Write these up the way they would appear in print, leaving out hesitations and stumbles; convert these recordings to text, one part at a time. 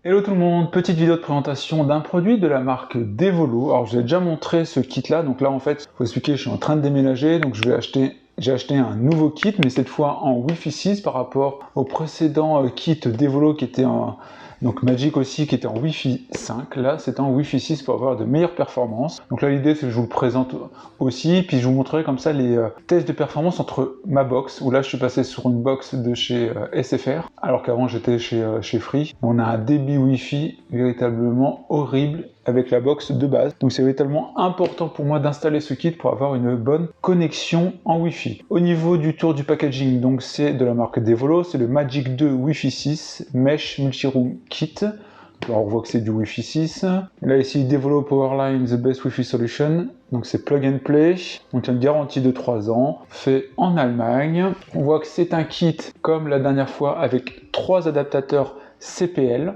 Hello tout le monde, petite vidéo de présentation d'un produit de la marque Devolo. Alors je vous ai déjà montré ce kit là, donc là en fait, il faut expliquer, je suis en train de déménager, donc j'ai acheté un nouveau kit, mais cette fois en Wi-Fi 6 par rapport au précédent kit Devolo qui était donc Magic aussi, qui était en Wi-Fi 5. Là, c'est en Wi-Fi 6 pour avoir de meilleures performances. Donc là, l'idée, c'est que je vous le présente aussi, puis je vous montrerai comme ça les tests de performance entre ma box, où là, je suis passé sur une box de chez SFR, alors qu'avant, j'étais chez Free. On a un débit Wi-Fi véritablement horrible avec la box de base. Donc c'est véritablement important pour moi d'installer ce kit pour avoir une bonne connexion en Wi-Fi. Au niveau du tour du packaging, donc c'est de la marque Devolo, c'est le Magic 2 Wi-Fi 6 Mesh Multi-Room Kit. Alors on voit que c'est du Wi-Fi 6. Là ici, Devolo Powerline The Best Wi-Fi Solution. Donc c'est plug and play. Donc il y a une garantie de 3 ans. Fait en Allemagne. On voit que c'est un kit comme la dernière fois avec 3 adaptateurs CPL.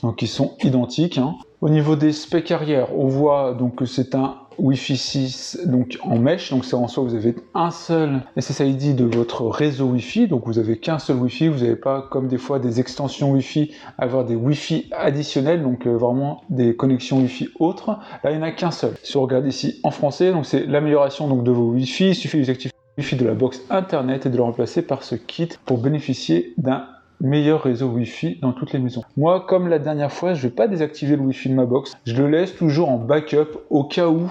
Donc ils sont identiques. Au niveau des specs arrière, on voit donc que c'est un Wi-Fi 6 donc en mesh, donc c'est en soi vous avez un seul SSID de votre réseau Wi-Fi, donc vous avez qu'un seul Wi-Fi, vous n'avez pas comme des fois des extensions Wi-Fi, avoir des Wi-Fi additionnels, donc vraiment des connexions Wi-Fi autres. Là il n'y en a qu'un seul. Si on regarde ici en français, donc c'est l'amélioration donc de vos Wi-Fi, il suffit de désactiver le Wi-Fi de la box internet et de le remplacer par ce kit pour bénéficier d'un meilleur réseau Wi-Fi dans toutes les maisons. Moi, comme la dernière fois, je ne vais pas désactiver le Wi-Fi de ma box. Je le laisse toujours en backup au cas où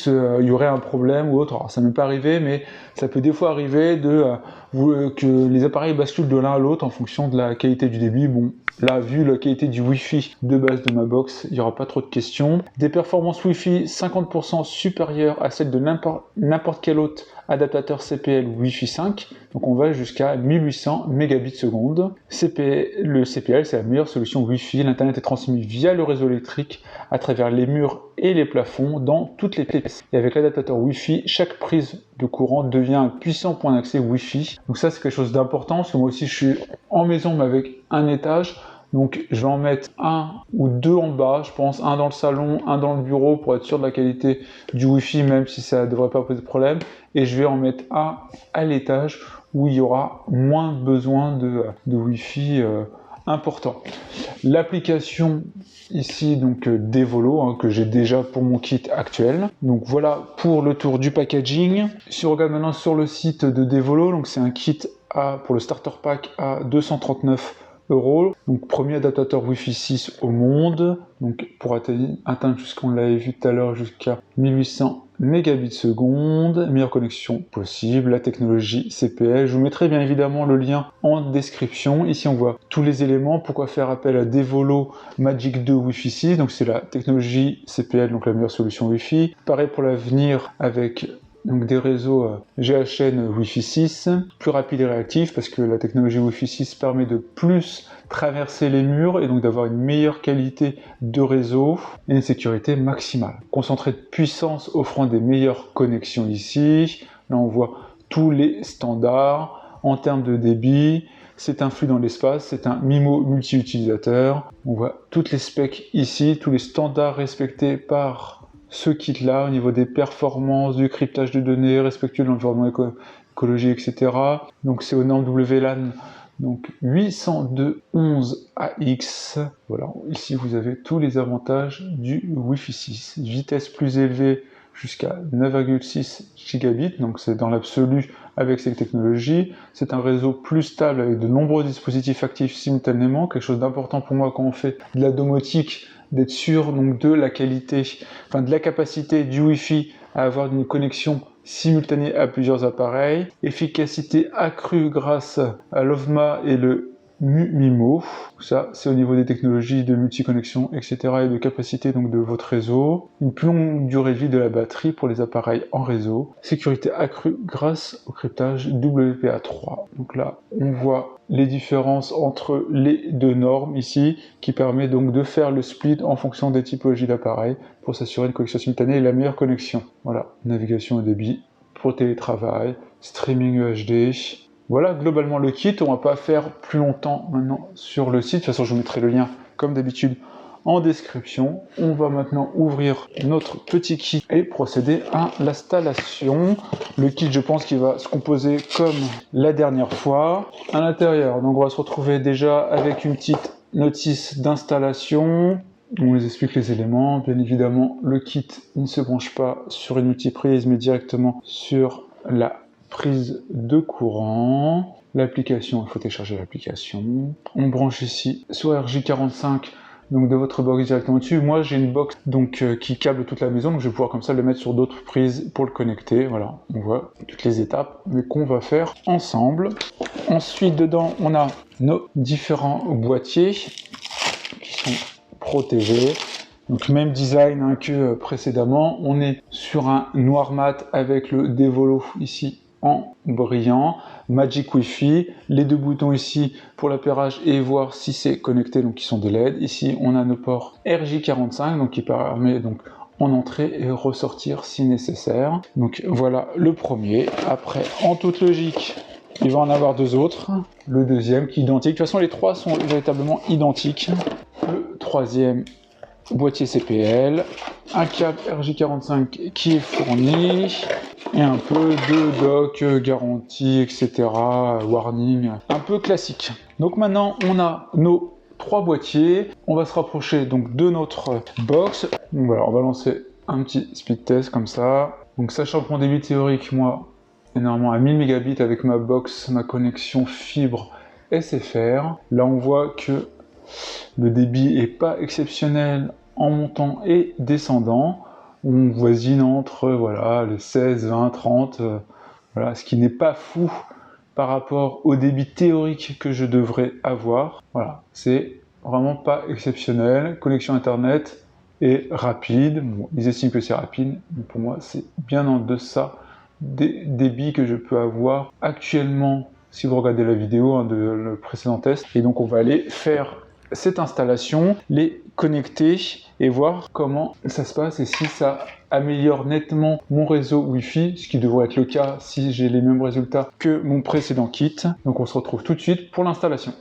il y aurait un problème ou autre. Alors, ça ne m'est pas arrivé, mais ça peut des fois arriver que les appareils basculent de l'un à l'autre en fonction de la qualité du débit. Bon, là, vu la qualité du Wi-Fi de base de ma box, il n'y aura pas trop de questions. Des performances Wi-Fi 50% supérieures à celles de n'importe quel autre adaptateur CPL Wi-Fi 5. Donc on va jusqu'à 1800 mégabits seconde. Le CPL, c'est la meilleure solution Wi-Fi. L'internet est transmis via le réseau électrique à travers les murs et les plafonds dans toutes les pièces. Et avec l'adaptateur Wi-Fi, chaque prise de courant devient un puissant point d'accès Wi-Fi. Donc ça, c'est quelque chose d'important parce que moi aussi, je suis en maison mais avec un étage. Donc je vais en mettre un ou deux en bas, je pense, un dans le salon, un dans le bureau pour être sûr de la qualité du Wi-Fi, même si ça ne devrait pas poser de problème. Et je vais en mettre un à l'étage où il y aura moins besoin de Wi-Fi important. L'application ici, donc Devolo, que j'ai déjà pour mon kit actuel. Donc voilà pour le tour du packaging. Si on regarde maintenant sur le site de Devolo, donc c'est un kit pour le starter pack à 239 €. Donc premier adaptateur Wi-Fi 6 au monde, donc pour atteindre jusqu'on l'avait vu tout à l'heure jusqu'à 1800 mégabits seconde, meilleure connexion possible, la technologie CPL. Je vous mettrai bien évidemment le lien en description. Ici on voit tous les éléments, pourquoi faire appel à Devolo Magic 2 Wi-Fi 6, donc c'est la technologie CPL, donc la meilleure solution Wi-Fi. Pareil pour l'avenir avec donc des réseaux GHN Wi-Fi 6, plus rapide et réactif parce que la technologie Wi-Fi 6 permet de plus traverser les murs et donc d'avoir une meilleure qualité de réseau et une sécurité maximale. Concentré de puissance offrant des meilleures connexions ici. Là on voit tous les standards en termes de débit. C'est un flux dans l'espace, c'est un MIMO multi-utilisateur. On voit toutes les specs ici, tous les standards respectés par ce kit-là, au niveau des performances, du cryptage de données, respectueux de l'environnement écologique, etc. Donc c'est aux normes WLAN, donc 802.11ax. Voilà, ici vous avez tous les avantages du Wi-Fi 6. Vitesse plus élevée jusqu'à 9,6 gigabits, donc c'est dans l'absolu avec ces technologies. C'est un réseau plus stable avec de nombreux dispositifs actifs simultanément, quelque chose d'important pour moi quand on fait de la domotique, d'être sûr donc de la qualité, enfin de la capacité du Wi-Fi à avoir une connexion simultanée à plusieurs appareils, efficacité accrue grâce à l'OVMA et le MIMO, ça c'est au niveau des technologies de multiconnexion, etc. et de capacité donc de votre réseau, une plus longue durée de vie de la batterie pour les appareils en réseau, sécurité accrue grâce au cryptage WPA3. Donc là on voit les différences entre les deux normes ici, qui permet donc de faire le split en fonction des typologies d'appareils pour s'assurer une connexion simultanée et la meilleure connexion. Voilà, navigation et débit pour télétravail, streaming HD. Voilà globalement le kit, on va pas faire plus longtemps maintenant sur le site, de toute façon je vous mettrai le lien comme d'habitude en description. On va maintenant ouvrir notre petit kit et procéder à l'installation. Le kit, je pense qu'il va se composer comme la dernière fois. À l'intérieur, donc on va se retrouver déjà avec une petite notice d'installation. On les explique les éléments. Bien évidemment, le kit il ne se branche pas sur une multiprise, mais directement sur la prise de courant. L'application, il faut télécharger l'application. On branche ici sur RJ45, donc de votre box directement dessus. Moi, j'ai une box donc qui câble toute la maison, donc je vais pouvoir comme ça le mettre sur d'autres prises pour le connecter. Voilà, on voit toutes les étapes mais qu'on va faire ensemble. Ensuite, dedans, on a nos différents boîtiers qui sont protégés. Donc même design hein, que précédemment. On est sur un noir mat avec le Devolo ici en brillant, Magic Wi-Fi, les deux boutons ici pour l'appairage et voir si c'est connecté, donc qui sont des LED. Ici on a nos ports RJ45, donc qui permet donc en entrer et ressortir si nécessaire. Donc voilà le premier. Après, en toute logique, il va en avoir deux autres. Le deuxième qui est identique. De toute façon, les trois sont véritablement identiques. Le troisième boîtier CPL, un câble RJ45 qui est fourni et un peu de doc, garantie, etc. Warning, un peu classique. Donc maintenant, on a nos trois boîtiers. On va se rapprocher donc de notre box. Donc voilà, on va lancer un petit speed test comme ça. Donc sachant que mon débit théorique, moi, est normalement à 1000 mégabits avec ma box, ma connexion fibre SFR. Là, on voit que le débit est pas exceptionnel en montant et descendant. On voisine entre voilà, les 16, 20, 30, voilà, ce qui n'est pas fou par rapport au débit théorique que je devrais avoir. Voilà, c'est vraiment pas exceptionnel. Connexion internet est rapide. Bon, ils estiment que c'est rapide, mais pour moi c'est bien en deçà des débits que je peux avoir actuellement si vous regardez la vidéo hein, de le précédent test. Et donc on va aller faire cette installation, les connecter et voir comment ça se passe et si ça améliore nettement mon réseau Wi-Fi, ce qui devrait être le cas si j'ai les mêmes résultats que mon précédent kit. Donc on se retrouve tout de suite pour l'installation.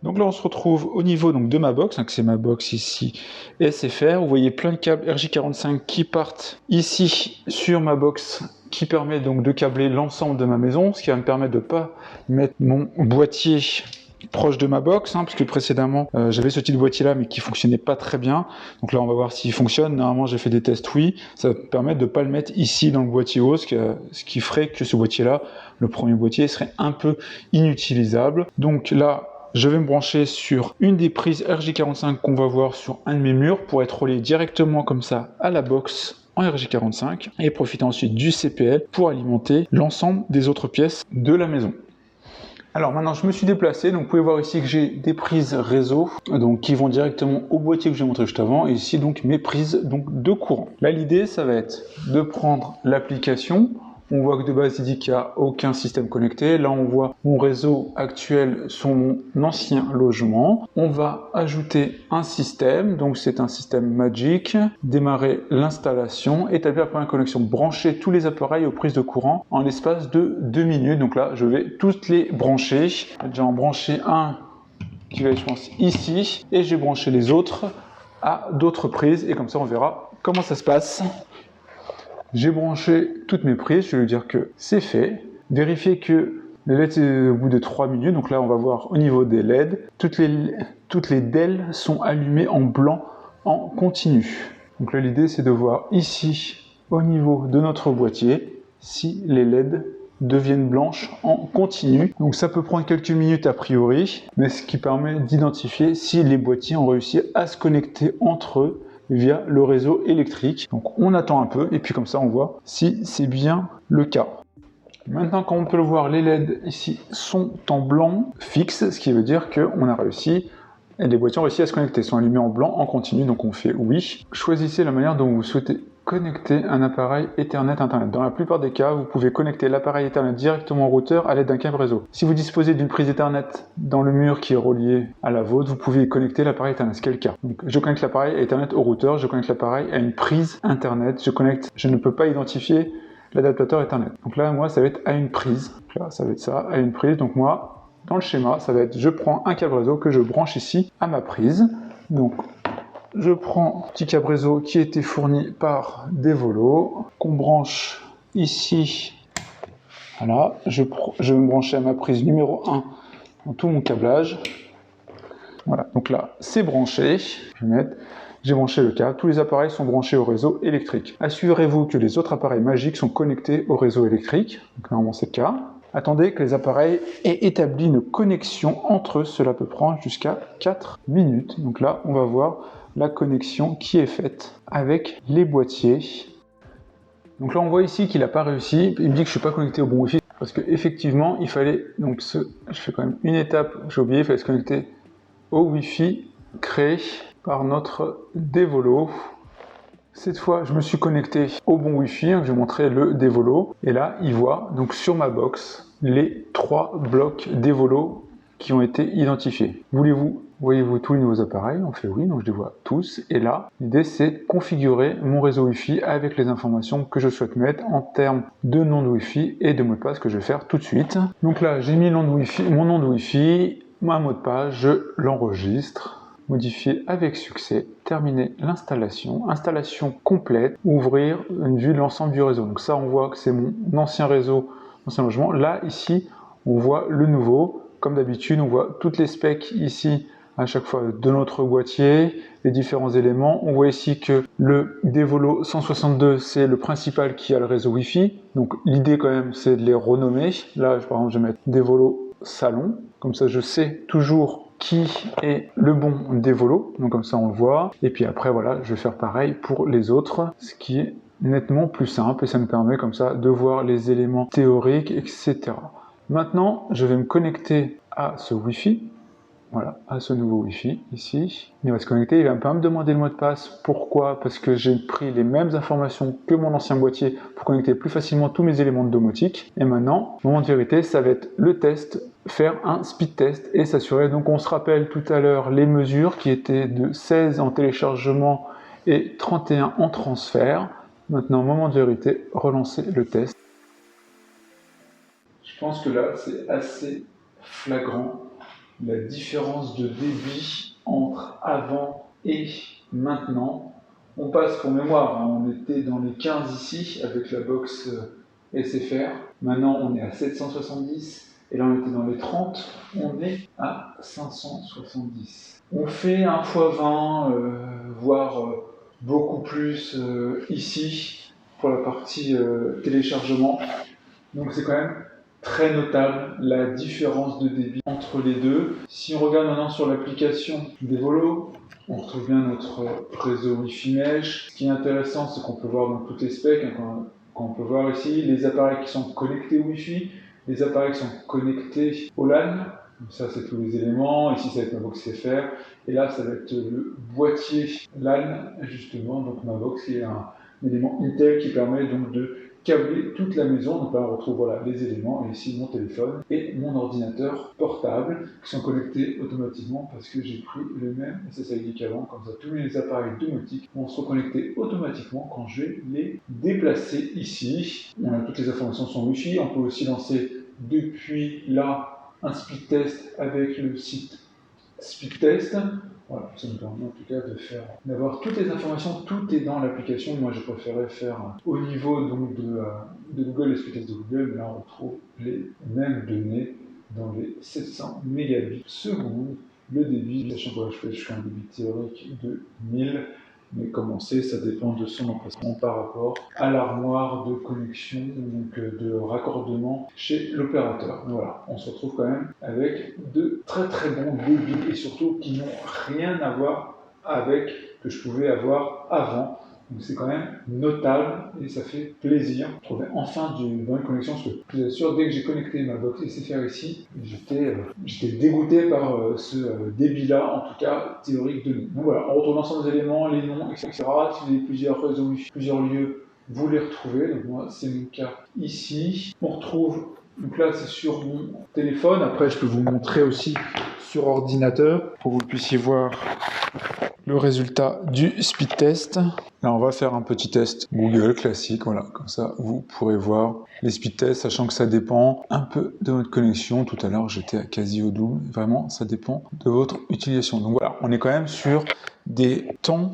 Donc là on se retrouve au niveau donc, de ma box, hein, c'est ma box ici SFR. Vous voyez plein de câbles RJ45 qui partent ici sur ma box, qui permet donc de câbler l'ensemble de ma maison, ce qui va me permettre de ne pas mettre mon boîtier proche de ma box, hein, parce que précédemment j'avais ce type de boîtier là mais qui fonctionnait pas très bien. Donc là on va voir s'il fonctionne. Normalement j'ai fait des tests, oui, ça va me permettre de ne pas le mettre ici dans le boîtier haut, ce qui ferait que ce boîtier là, le premier boîtier, serait un peu inutilisable. Donc là je vais me brancher sur une des prises RJ45 qu'on va voir sur un de mes murs pour être relié directement comme ça à la box en RJ45 et profiter ensuite du CPL pour alimenter l'ensemble des autres pièces de la maison. Alors maintenant je me suis déplacé, donc vous pouvez voir ici que j'ai des prises réseau donc qui vont directement au boîtier que j'ai montré juste avant et ici donc mes prises donc de courant. Là l'idée ça va être de prendre l'application. On voit que de base il dit qu'il n'y a aucun système connecté. Là on voit mon réseau actuel sur mon ancien logement. On va ajouter un système, donc c'est un système Magic. Démarrer l'installation, établir la première connexion, brancher tous les appareils aux prises de courant en l'espace de 2 minutes. Donc là je vais toutes les brancher. J'ai en branché un qui va être je pense ici et j'ai branché les autres à d'autres prises et comme ça on verra comment ça se passe. J'ai branché toutes mes prises, je vais lui dire que c'est fait. Vérifier que les LED c'est au bout de 3 minutes, donc là on va voir au niveau des LED, toutes les DEL sont allumées en blanc en continu. Donc là l'idée c'est de voir ici au niveau de notre boîtier si les LED deviennent blanches en continu. Donc ça peut prendre quelques minutes a priori, mais ce qui permet d'identifier si les boîtiers ont réussi à se connecter entre eux via le réseau électrique. Donc on attend un peu et puis comme ça on voit si c'est bien le cas. Maintenant comme on peut le voir, les LED ici sont en blanc fixe, ce qui veut dire qu'on a réussi, et les boîtiers ont réussi à se connecter, sont allumés en blanc en continu, donc on fait oui. Choisissez la manière dont vous souhaitez connecter un appareil Ethernet Internet. Dans la plupart des cas, vous pouvez connecter l'appareil Ethernet directement au routeur à l'aide d'un câble réseau. Si vous disposez d'une prise Ethernet dans le mur qui est relié à la vôtre, vous pouvez connecter l'appareil Ethernet, ce qui est le cas. Donc, je connecte l'appareil Ethernet au routeur, je connecte l'appareil à une prise Internet, je ne peux pas identifier l'adaptateur Ethernet. Donc là, moi, ça va être à une prise. Donc là, ça va être ça, à une prise. Donc moi, dans le schéma, ça va être, je prends un câble réseau que je branche ici à ma prise. Donc, je prends un petit câble réseau qui a été fourni par Devolo, qu'on branche ici. Voilà, je vais me brancher à ma prise numéro 1 dans tout mon câblage. Voilà, donc là, c'est branché. Je vais mettre... J'ai branché le câble, tous les appareils sont branchés au réseau électrique. Assurez-vous que les autres appareils magiques sont connectés au réseau électrique. Donc normalement c'est le cas. Attendez que les appareils aient établi une connexion entre eux. Cela peut prendre jusqu'à 4 minutes. Donc là, on va voir la connexion qui est faite avec les boîtiers. Donc là, on voit ici qu'il n'a pas réussi. Il me dit que je ne suis pas connecté au bon Wi-Fi. Parce qu'effectivement, il fallait... Donc je fais quand même une étape, j'ai oublié, il fallait se connecter au Wi-Fi créé par notre Devolo. Cette fois, je me suis connecté au bon Wi-Fi, je vais montrer le Devolo. Et là, il voit donc sur ma box les 3 blocs Devolo qui ont été identifiés. Voyez-vous tous les nouveaux appareils? On fait oui, donc je les vois tous. Et là, l'idée c'est de configurer mon réseau Wi-Fi avec les informations que je souhaite mettre en termes de nom de Wi-Fi et de mot de passe que je vais faire tout de suite. Donc là, j'ai mis mon nom de Wi-Fi, mon mot de passe, je l'enregistre. Modifier avec succès, terminer l'installation, installation complète, ouvrir une vue de l'ensemble du réseau. Donc ça, on voit que c'est mon ancien réseau, ancien logement. Là, ici, on voit le nouveau. Comme d'habitude, on voit toutes les specs ici, à chaque fois de notre boîtier, les différents éléments. On voit ici que le Devolo 162, c'est le principal qui a le réseau Wi-Fi. Donc l'idée quand même, c'est de les renommer. Là, par exemple, je vais mettre Devolo Salon. Comme ça, je sais toujours qui est le bon Devolo, donc comme ça on le voit, et puis après voilà, je vais faire pareil pour les autres, ce qui est nettement plus simple, et ça nous permet comme ça de voir les éléments théoriques, etc. Maintenant, je vais me connecter à ce Wi-Fi, voilà, à ce nouveau Wi-Fi, ici. Il va se connecter, il va pas me demander le mot de passe. Pourquoi? Parce que j'ai pris les mêmes informations que mon ancien boîtier pour connecter plus facilement tous mes éléments de domotique. Et maintenant, moment de vérité, ça va être le test, faire un speed test et s'assurer. Donc on se rappelle tout à l'heure les mesures qui étaient de 16 en téléchargement et 31 en transfert. Maintenant, moment de vérité, relancer le test. Je pense que là, c'est assez flagrant. La différence de débit entre avant et maintenant. On passe pour mémoire, hein, on était dans les 15 ici avec la box SFR. Maintenant on est à 770 et là on était dans les 30, on est à 570. On fait 1 x 20, voire beaucoup plus ici pour la partie téléchargement. Donc c'est quand même très notable la différence de débit entre les deux. Si on regarde maintenant sur l'application Devolo, on retrouve bien notre réseau Wi-Fi Mesh. Ce qui est intéressant, c'est qu'on peut voir dans toutes les specs, hein, quand on peut voir ici les appareils qui sont connectés au Wi-Fi, les appareils qui sont connectés au LAN. Donc ça, c'est tous les éléments. Ici, ça va être ma box FR. Et là, ça va être le boîtier LAN, justement. Donc ma box qui est un élément Intel qui permet donc de câbler toute la maison. Donc là on retrouve voilà, les éléments et ici mon téléphone et mon ordinateur portable qui sont connectés automatiquement parce que j'ai pris le même SSID qu'avant. Comme ça tous mes appareils domotiques vont se reconnecter automatiquement quand je vais les déplacer ici. On a toutes les informations sur Wi-Fi. On peut aussi lancer depuis là un speed test avec le site speed test. Voilà, ça nous permet en tout cas d'avoir toutes les informations, tout est dans l'application. Moi je préférais faire au niveau donc de Google, les speed tests de Google, mais là on retrouve les mêmes données dans les 700 mégabits seconde. Le débit, sachant que je fais jusqu'à un débit théorique de 1000, mais comme on sait, ça dépend de son emplacement par rapport à l'armoire de connexion, donc de raccordement chez l'opérateur. Voilà, on se retrouve quand même avec de très très bons débits et surtout qui n'ont rien à voir avec ce que je pouvais avoir avant. Donc c'est quand même notable et ça fait plaisir de trouver enfin une bonne connexion. Parce que je vous assure, dès que j'ai connecté ma box SFR ici, j'étais dégoûté par ce débit-là, en tout cas théorique de nous. Donc voilà, on retrouve l'ensemble des éléments, les noms, etc. Si vous avez plusieurs réseaux Wi-Fi, plusieurs lieux, vous les retrouvez. Donc moi, c'est mon cas ici. On retrouve, donc là c'est sur mon téléphone. Après, je peux vous montrer aussi sur ordinateur pour que vous puissiez voir le résultat du speed test. Là, on va faire un petit test Google classique, voilà, comme ça vous pourrez voir les speed tests, sachant que ça dépend un peu de votre connexion. Tout à l'heure, j'étais à quasi au double. Vraiment, ça dépend de votre utilisation. Donc voilà, on est quand même sur des temps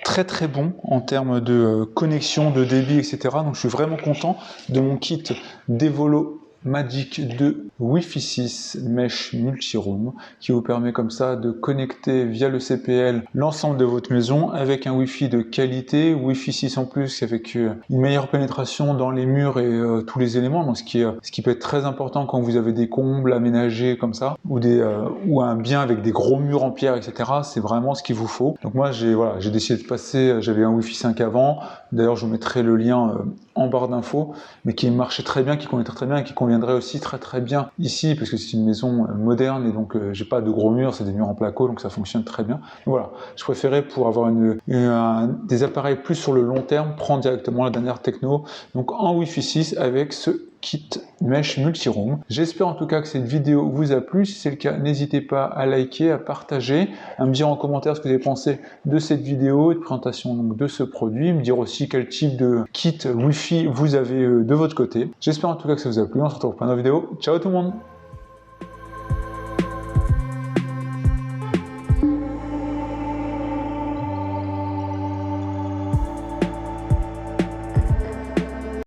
très très bons en termes de connexion, de débit, etc. Donc je suis vraiment content de mon kit Devolo Magic 2 Wi-Fi 6 Mesh Multiroom qui vous permet comme ça de connecter via le CPL l'ensemble de votre maison avec un Wi-Fi de qualité, Wi-Fi 6 en plus avec une meilleure pénétration dans les murs et tous les éléments, donc ce qui peut être très important quand vous avez des combles aménagés comme ça ou un bien avec des gros murs en pierre, etc. C'est vraiment ce qu'il vous faut. Donc moi j'ai décidé de passer, j'avais un Wi-Fi 5 avant, d'ailleurs je vous mettrai le lien en barre d'infos, mais qui marchait très bien, qui convenait très bien et qui conviendrait aussi très bien ici parce que c'est une maison moderne et donc j'ai pas de gros murs, c'est des murs en placo, donc ça fonctionne très bien. Donc voilà, je préférais pour avoir des appareils plus sur le long terme, prendre directement la dernière techno, donc en Wi-Fi 6 avec ce kit Mesh Multiroom. J'espère en tout cas que cette vidéo vous a plu. Si c'est le cas, n'hésitez pas à liker, à partager, à me dire en commentaire ce que vous avez pensé de cette vidéo et de présentation donc, de ce produit, me dire aussi quel type de kit Wi-Fi vous avez de votre côté. J'espère en tout cas que ça vous a plu. On se retrouve pour une autre vidéo. Ciao tout le monde!